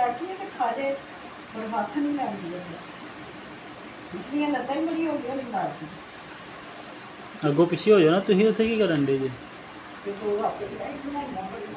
बैठिए तो खा जाए पर हाथ नहीं लैंदी है इसलिए लत्तां ही बड़ी हो गई मारती अगों पिछे हो जाओ ना तुसीं उत्थे की करन डे जे तो दो आपे बनाइया बड़ी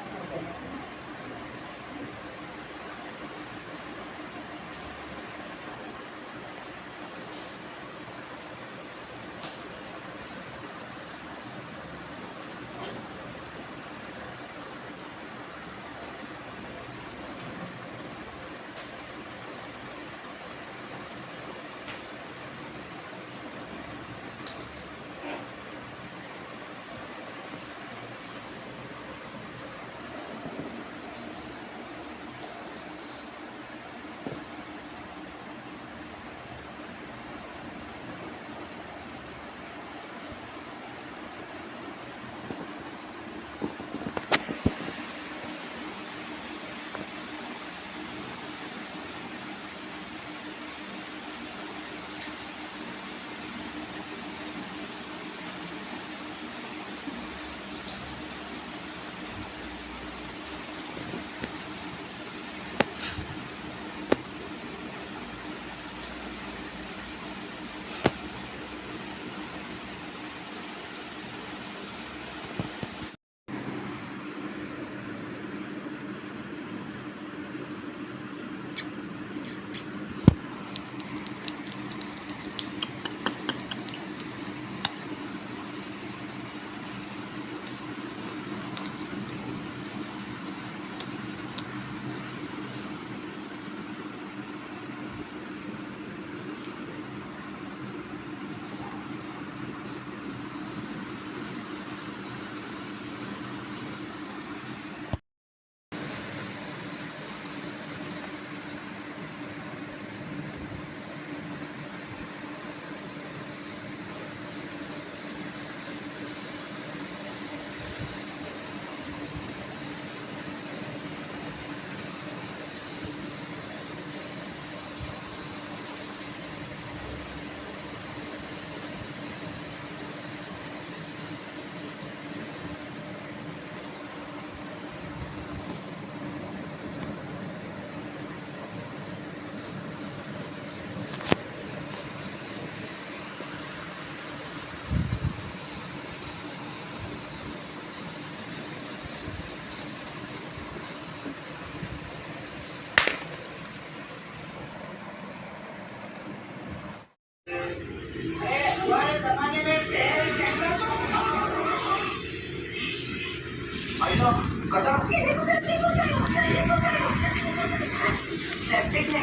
सेप्टिक है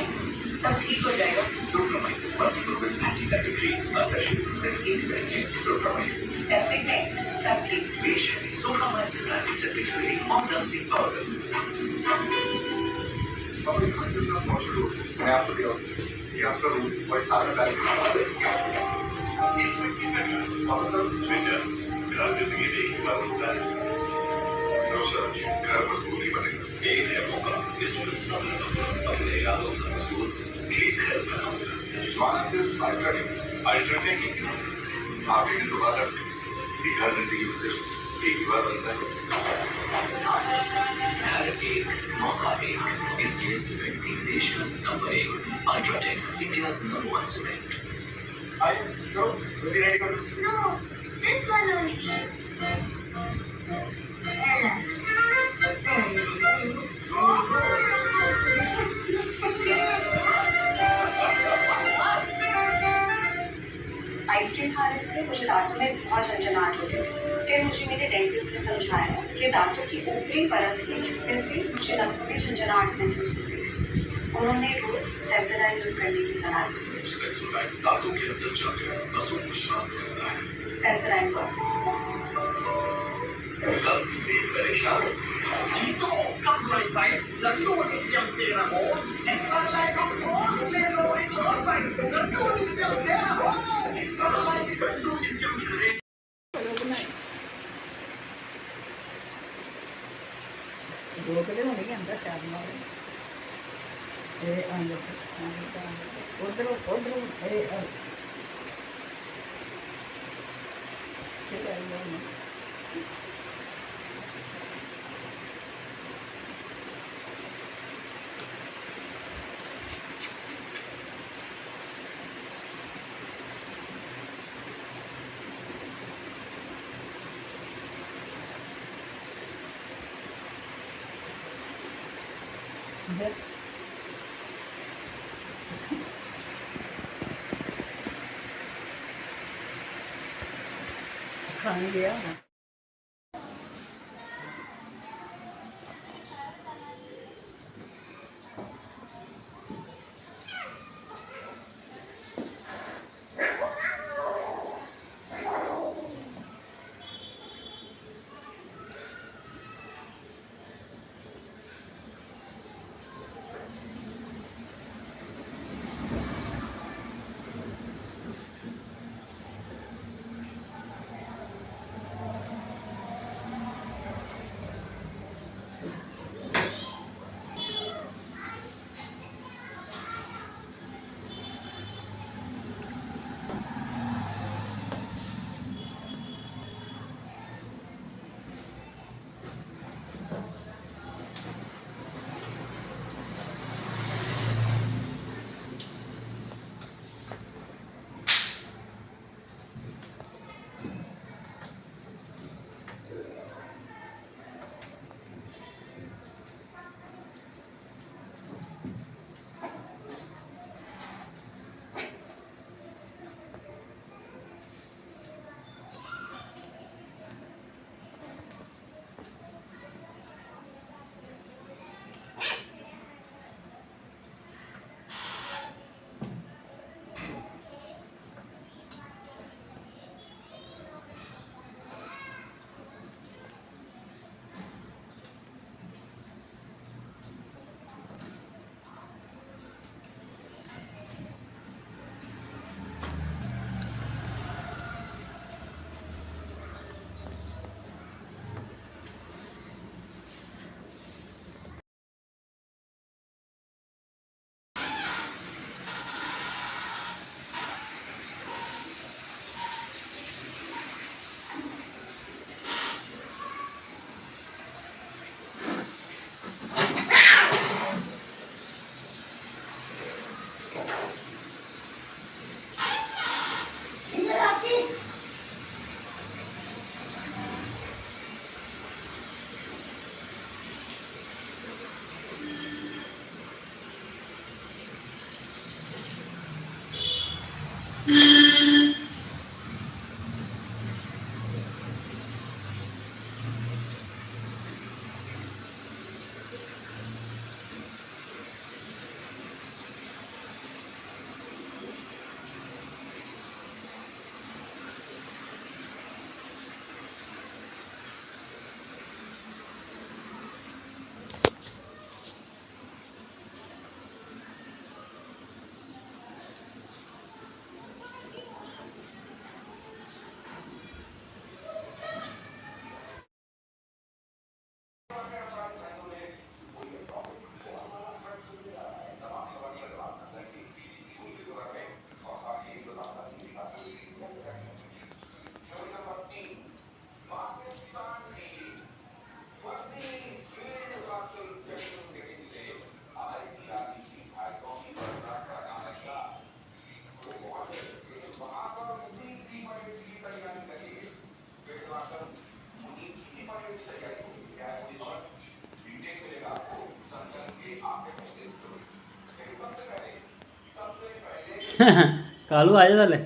सब ठीक हो जाएगा सोफ्रामाइसिन मल्टीपर्पज एंटीसेप्टिक क्रीम का सेशन सिर्फ 1 मिनट में सोफ्रामाइसिन सेप्टिक है सब ठीक पेश है Soframycin antiseptic spray on dusting powder और हासिल का मौजूद मैं आपको दिखाऊंगा ये आपका रूम वही सारा बैग इसमें कितना और सब स्विचर घर जिंदगी में एक बार होता है तो सर घर मजबूत ही बनेगा एक है मौका इसमें सब अपने इरादों से मजबूत एक घर बनाऊंगा माना सिर्फ अल्टरनेटिव आप एक तो बात है घर जिंदगी में सिर्फ एक ही बार बनता है घर एक मौका एक इसलिए सीमेंट भी देश का number 1 UltraTech India's number 1 cement आई चलो जल्दी रेडी करो नो दिस वन ओनली आइसक्रीम खाने से मुझे दांतों में बहुत झंझनाहट होती थी फिर मुझे मेरे डेंटिस्ट ने समझाया कि दांतों की ऊपरी परत की घिसने से मुझे नसों में झंझनाहट महसूस होती थी उन्होंने रोज सेंसोडाइन यूज करने की सलाह दी सेंसोडाइन दांतों के अंदर जाकर नसों को शांत करता है सेंसोडाइन वर्क्स कब से परेशान Chico, come to my side. The Lulium Ceramon. And I'm like, of course, Leno, it's all right. The Lulium Ceramon. I'm like, the Lulium Ceramon. दो किलो होने के अंदर शायद मारे ये अंदर उधर उधर ये ठीक है खाने गया कालू आ जा ताले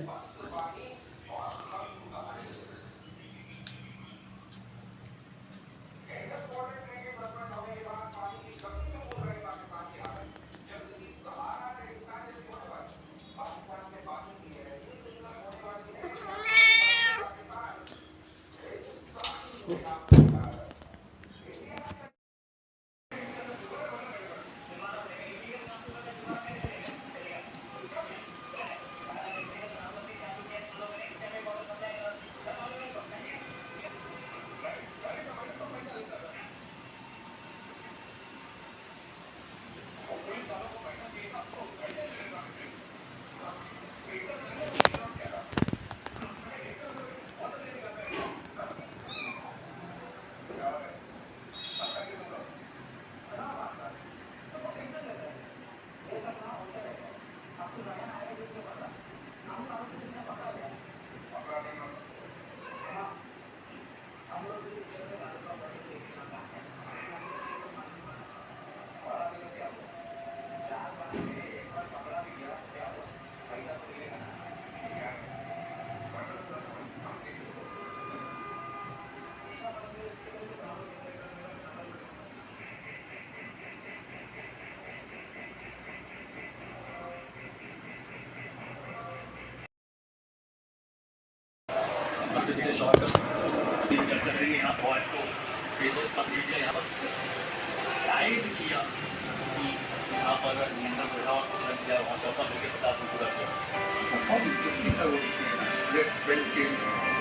बहुत इंटरेस्टिंग था वो देखने में यस वेडनेसडे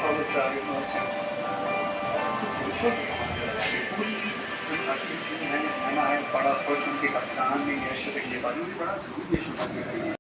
और वो ट्रैवल पूरी है बड़ा फर्स्ट उनके कप्तान ने यश ये बात मुझे बड़ा जरूरी ये शुरू कर रही है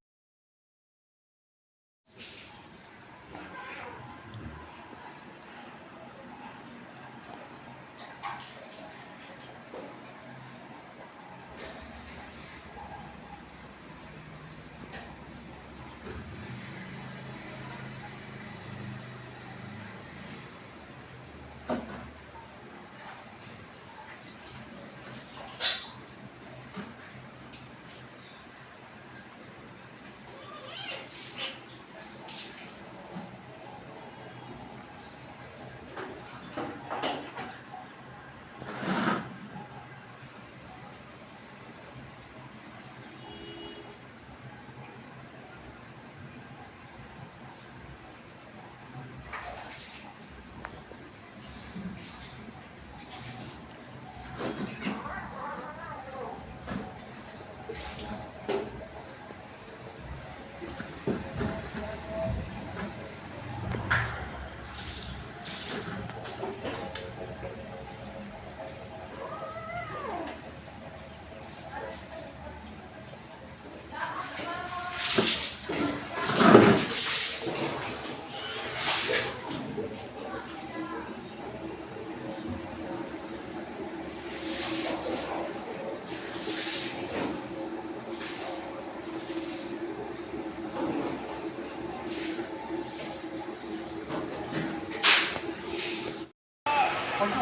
और जो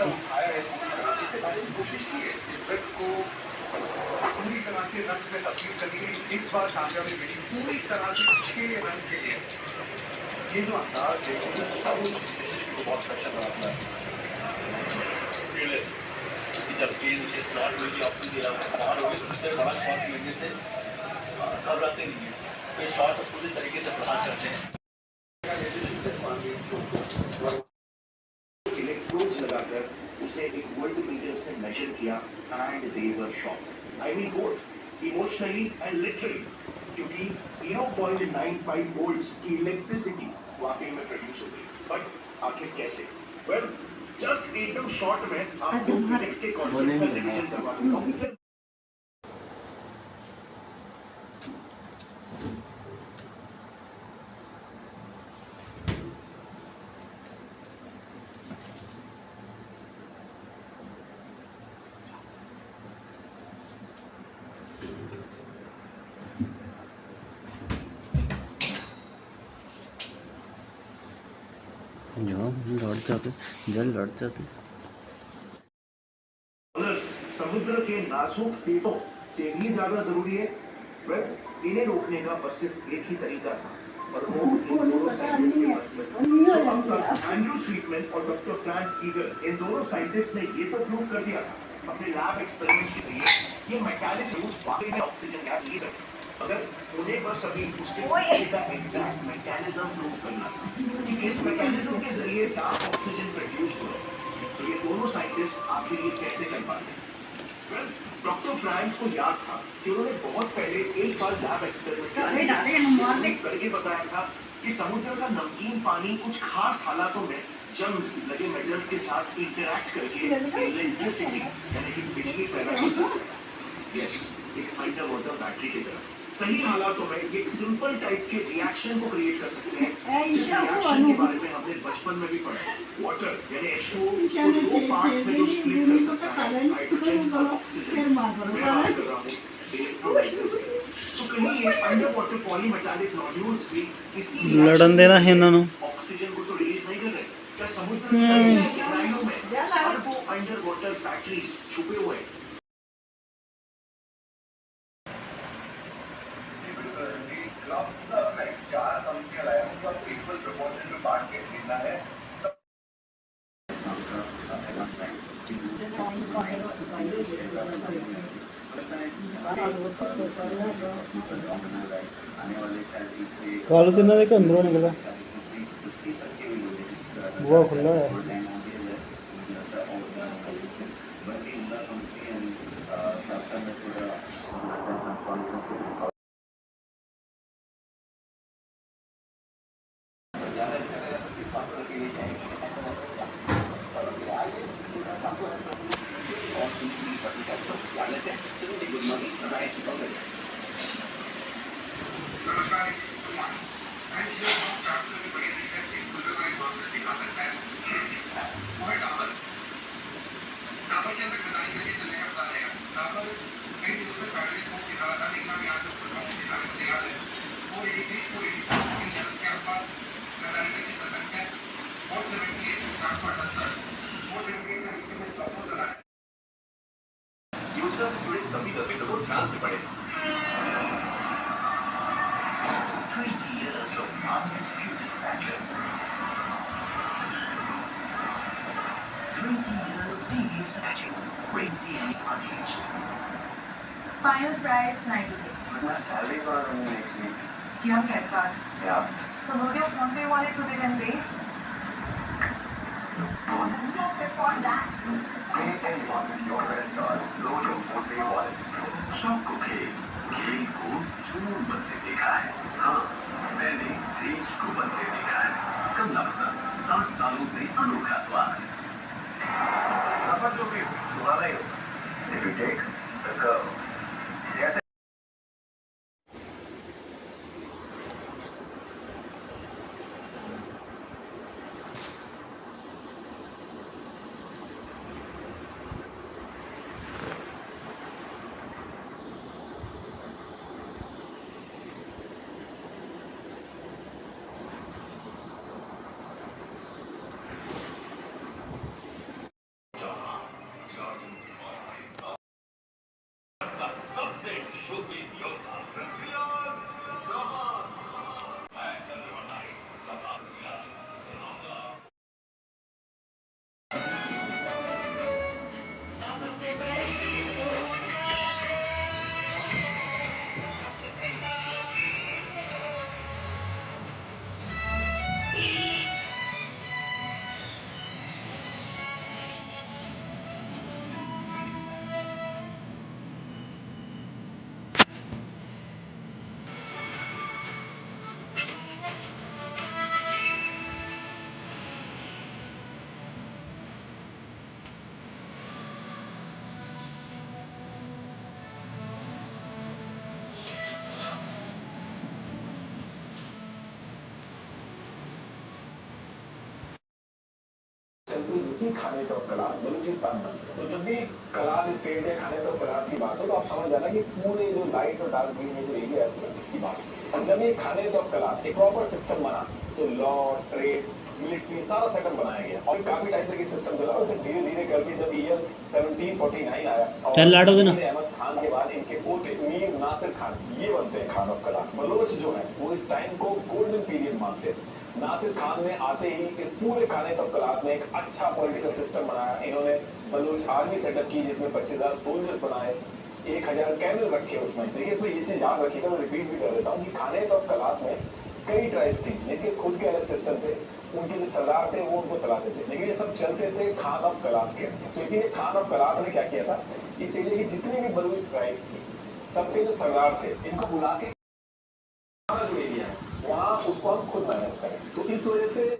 उठाया है इससे लाने की कोशिश की है विकेट को पूरी तरह से रन में तब्दील करने के लिए इस बार कामयाबी मिली पूरी तरह से 6 रन के लिए ये जो अंदाज है वो सब बहुत प्रेशर बनाता है जब गेंद के स्लॉट में भी आपको दिया बाहर हो गए तो उससे बड़ा शॉट लेने से घबराते नहीं है तो ये शॉट पूरी तरीके से प्रहार करते हैं इलेक्ट्रोड्स लगाकर उसे एक वोल्ट मीटर से मेजर किया and they were shocked I mean both emotionally and literally क्योंकि 0.95 वोल्ट्स की इलेक्ट्रिसिटी वाकई में प्रोड्यूस हो गई बट आखिर कैसे वेल जस्ट एकदम शॉर्ट में आपको फिजिक्स के कॉन्सेप्ट का रिवीजन करवा दूंगा हूं लौट जाते जल लौट जाते समुद्र के नाजुक फेटों से भी ज्यादा जरूरी है वेल इन्हें रोकने का बस सिर्फ एक ही तरीका था और वो इन दोनों साइंटिस्ट के बस में तो अब तक एंड्रू स्वीटमैन और डॉक्टर फ्रांस ईगल इन दोनों साइंटिस्ट ने ये तो प्रूव कर दिया था अपने लैब एक्सपेरिमेंट्स के जरिए ये मैकेनिज्म वाकई में ऑक्सीजन गैस लीज है अगर उन्हें बस अभी उसके पीछे का एग्जैक्ट मैकेनिज्म प्रूव करना था कि किस मैकेनिज्म के जरिए डार्क ऑक्सीजन प्रोड्यूस हो तो ये दोनों साइंटिस्ट आखिर ये कैसे कर पाते वेल डॉक्टर फ्रांस को याद था कि उन्होंने बहुत पहले एक बार लैब एक्सपेरिमेंट करके बताया था कि समुद्र का नमकीन पानी कुछ खास हालातों में जंग लगे मेटल्स के साथ इंटरैक्ट करके इलेक्ट्रिसिटी यानी कि बिजली पैदा कर सकता है यस एक अंडर वाटर बैटरी की तरह सही हालातों में एक सिंपल टाइप के रिएक्शन को क्रिएट कर सकते हैं जिस रिएक्शन के बारे में हमने बचपन में भी पढ़ा वाटर यानी H2O को दो पार्ट्स में जो स्प्लिट कर सकता है हाइड्रोजन और ऑक्सीजन मैं बात कर रहा हूं इलेक्ट्रोलाइसिस तो कहीं ये अंडर वाटर पॉलीमेटालिक नोड्यूल्स भी इसी लड़न देना है इन्हां नूं ऑक्सीजन को तो रिलीज नहीं कर रहे क्या समुद्र की गहराइयों में अरबों अंडर वाटर बैटरीज छुपे हुए हैं कल तो इन्होंने अंदरों निकला बुआ खुला है। नमस्कार थैंक यू हम 400 की बड़ी दिक्कत एक खुले हुए बॉक्स दिखा सकता है वो है डाबर डाबर के अंदर खदाई करके चलने का सलाह है। डाबर कई दिनों से साइड स्मोक दिखा रहा था लेकिन अब यहाँ से खुद को दिखाने को तैयार है। 483 484 इन लेवल्स के आसपास खदाई करके चल सकते हैं। 478 478 478 का नीचे में स्टॉप लॉस लगा है। योजना से जुड़े सभी दस्तावेजों को ध्यान से पढ़ें। 20 years of undisputed fashion. 20 years of devious fashion. Great deal unleashed. Final price 90K. But my salary got only next week. Do you have a credit card? Yeah. So load your phone pay wallet to it and pay. No check on that. Pay anyone with your credit card. Load your phone pay wallet. सबको खेल को जुनून बनते देखा है। हाँ, मैंने देश को बनते देखा है। कमला पसंद 60 सालों से अनोखा स्वाद। समझ लो कि तुम्हारा ही होगा। If you take the girl, yes. खाने तो कलाद बलूचिस्तान में तो जब भी कलाद स्टेट या खाने तो कलाद की बात हो तो आप समझ जाना कि इस पूरे जो लाइट और डार्क ग्रीन में जो एरिया है इसकी बात। और जब ये खाने तो कलाद एक प्रॉपर सिस्टम बना तो लॉ ट्रेड मिलिट्री सारा सेटअप बनाया गया और काफी टाइम तक ये सिस्टम चला और फिर धीरे धीरे करके जब ईयर 1749 आया और अहमद खान के बाद इनके पोते मीर नासिर खान ये बनते हैं खान ऑफ कलाद। बलोच जो है वो इस टाइम को गोल्डन पीरियड मानते हैं। नासिर खान ने आते ही इस पूरे खाने तक कलात में एक अच्छा पॉलिटिकल सिस्टम बनाया। इन्होंने बलूच आर्मी सेटअप की जिसमें 25,000 सोल्जर बनाए, 1,000 कैमल रखे उसमें। देखिए इसमें ये चीज याद रखिएगा, मैं रिपीट भी कर देता हूँ कि खाने तक कलात में कई ट्राइब्स थी जिनके खुद के अलग सिस्टम थे, उनके जो सरदार थे वो उनको चलाते थे, लेकिन ये सब चलते थे खान ऑफ कलात के। तो इसीलिए खान ऑफ कलात ने क्या किया था, इस एरिया की जितनी भी बलूच ट्राइब थी सबके जो सरदार थे इनको बुला के जो एरिया है वहाँ उसको हम खुद मैनेज करें। तो इस वजह से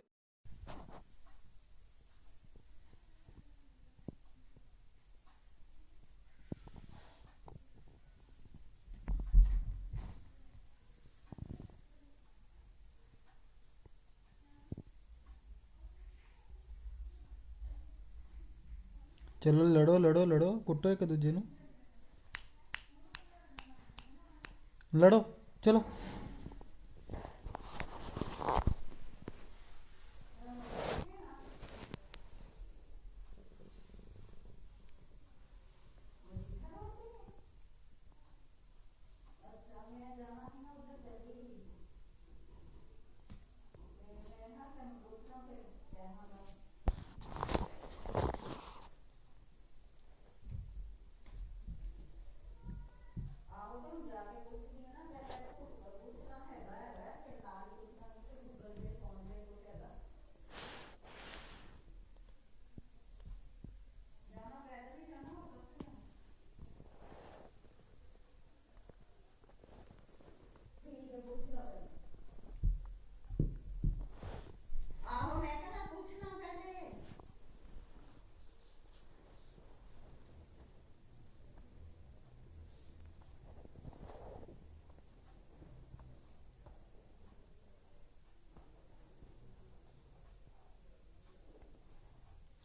चलो लड़ो लड़ो लड़ो कुटो एक दूजे नूं लड़ो चलो।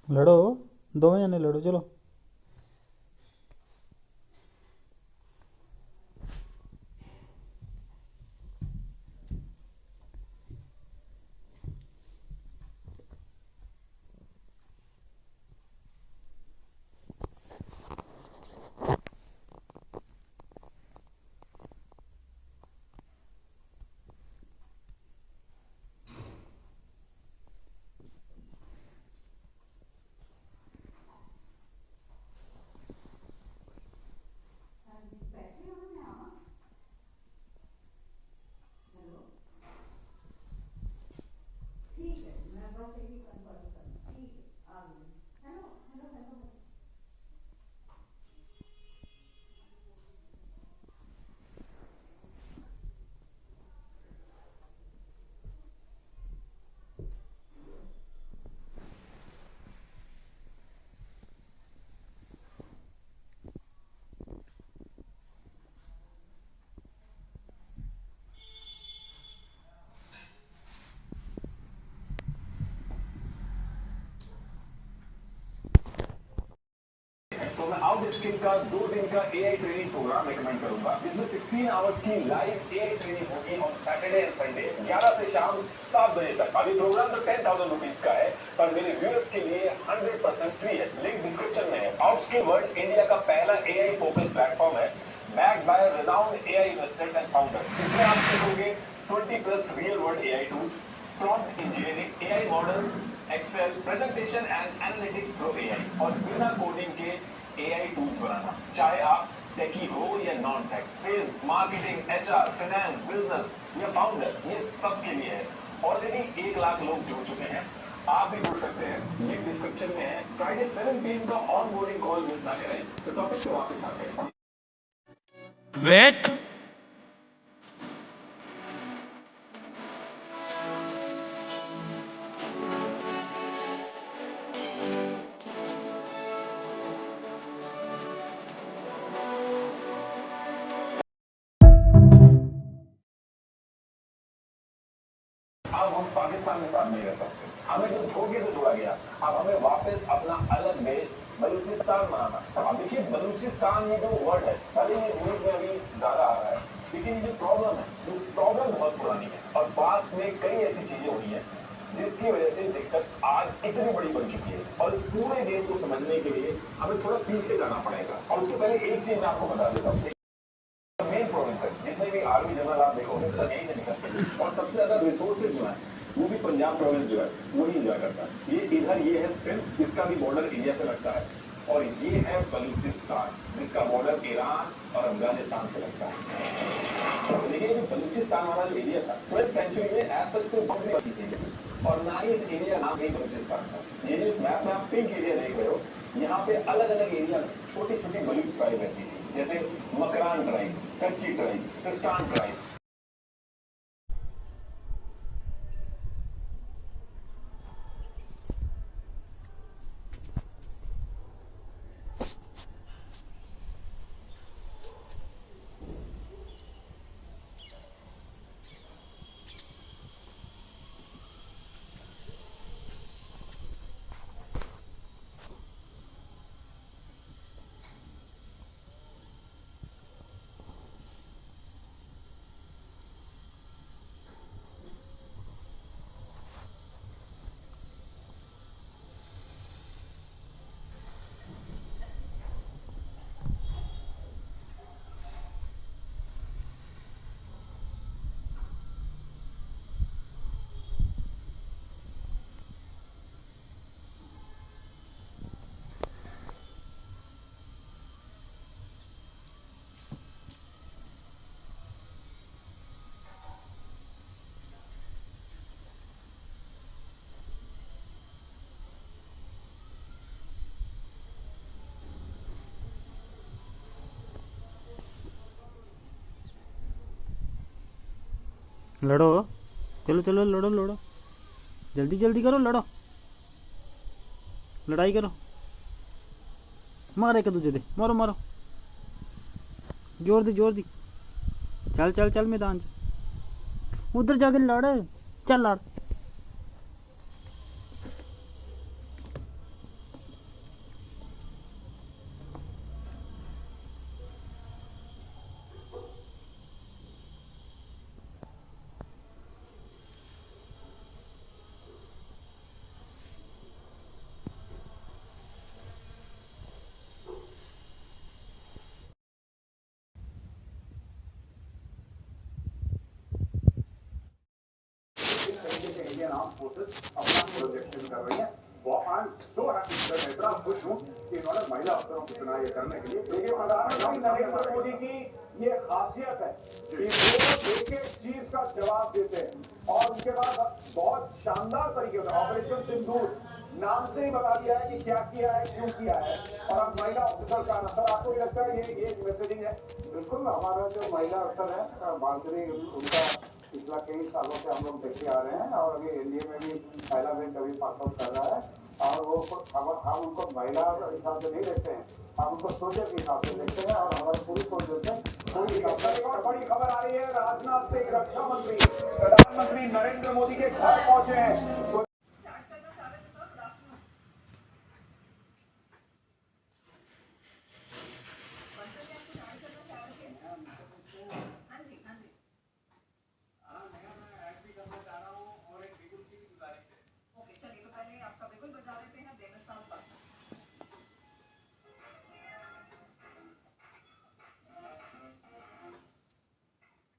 लड़ो, दोवें जने लड़ो, चलो। तो मैं आउट स्किल का 2 दिन का एआई ट्रेनिंग प्रोग्राम रिकमेंड करूंगा, जिसमें 16 आवर्स की लाइव एआई ट्रेनिंग होगी ऑन सैटरडे एंड संडे 11 से शाम 7 बजे तक। अभी प्रोग्राम तो 10,000 रुपीज का है, पर मेरे व्यूअर्स के लिए 100% फ्री है। लिंक डिस्क्रिप्शन में है। आउट स्किल वर्ल्ड इंडिया का पहला एआई फोकस प्लेटफॉर्म है, backed by renowned AI investors and founders. इसमें आप सीखोगे 20+ real world AI tools, prompt engineering, AI models, Excel, presentation and analytics through AI, और बिना कोडिंग के एआई टूल्स बनाना। चाहे आप टेकी हो या non tech, sales, marketing, HR, finance, business या फाउंडर, ये सब के लिए है। ऑलरेडी 1 लाख लोग जुड़ चुके हैं, आप भी जुड़ सकते हैं। लिंक डिस्क्रिप्शन में है। फ्राइडे 7 PM का ऑनबोर्डिंग कॉल मिस ना करें। तो टॉपिक पे वापस आते हैं। वेट। अब हम पाकिस्तान में साथ नहीं रह सकते। हमें जो धोखे से जोड़ा गया, अब हमें वापस अपना अलग देश बलूचिस्तान बनाना। अब देखिए, बलूचिस्तान ये जो वर्ड है, भले ये न्यूज में अभी ज्यादा आ रहा है, लेकिन ये जो प्रॉब्लम है, ये प्रॉब्लम बहुत पुरानी है और पास्ट में कई ऐसी चीजें हुई हैं जिसकी वजह से दिक्कत आज इतनी बड़ी बन चुकी है। और इस पूरे गेम को समझने के लिए हमें थोड़ा पीछे जाना पड़ेगा। और उससे पहले एक चीज मैं आपको बता देता हूँ। मेन प्रोविंस है, जितने भी आर्मी जनरल आप देखोगे सब यहीं से निकलते हैं, और सबसे ज्यादा रिसोर्सेज जो है वो भी पंजाब प्रोविंस जो है वही इंजॉय करता है। ये इधर ये है सिंध, इसका भी बॉर्डर इंडिया से लगता है, और ये है बलूचिस्तान, जिसका बॉर्डर ईरान और अफगानिस्तान से लगता है। लेकिन ये बलूचिस्तान वाला जो एरिया था 12th सेंचुरी में एज सच कोई बाउंड्री वाली थी, और ना ही इस एरिया नाम ही बलूचिस्तान था। ये जो इस मैप में आप पिंक एरिया देख रहे हो, यहाँ पे अलग अलग एरिया में छोटी छोटी बलूच ट्राइब रहती थी, जैसे मकरान ट्राइब, कच्ची ट्राइब, सिस्तान ट्राइब। लड़ो, चलो चलो, लड़ो लड़ो, जल्दी जल्दी करो, लड़ो, लड़ाई करो, मारे एक दूजे दे, मारो मारो, जोर दी जोर दी, चल चल चल मैदान च, उधर जाके लड़, चल लड़। इंडियन आर्म फोर्सेस अपना प्रोजेक्शन कर रही है। वो आई एम सो हैप्पी, मैं इतना खुश हूँ कि इन्होंने महिला अफसरों को चुना ये करने के लिए। देखिए प्रधानमंत्री नरेंद्र मोदी की ये खासियत है कि वो एक एक चीज का जवाब देते हैं और उसके बाद बहुत शानदार तरीके से ऑपरेशन सिंदूर नाम से ही बता दिया है कि क्या किया है, क्यों किया है, और अब महिला ऑफिसर का सर आपको क्या लगता है ये एक मैसेजिंग है? बिल्कुल, हमारा जो महिला अफसर है बांसुरी, उनका पिछला कई सालों से हम लोग देखते आ रहे हैं और अभी एनडीए में भी पहला बेंच अभी पास आउट कर रहा है और वो हम उनको महिला के हिसाब से नहीं देखते हैं, हम उनको सोल्जर के हिसाब से देखते हैं और हमारे पूरी सोल्जर से कोई बड़ी खबर आ रही है। राजनाथ सिंह रक्षा मंत्री प्रधानमंत्री नरेंद्र मोदी के घर पहुंचे हैं।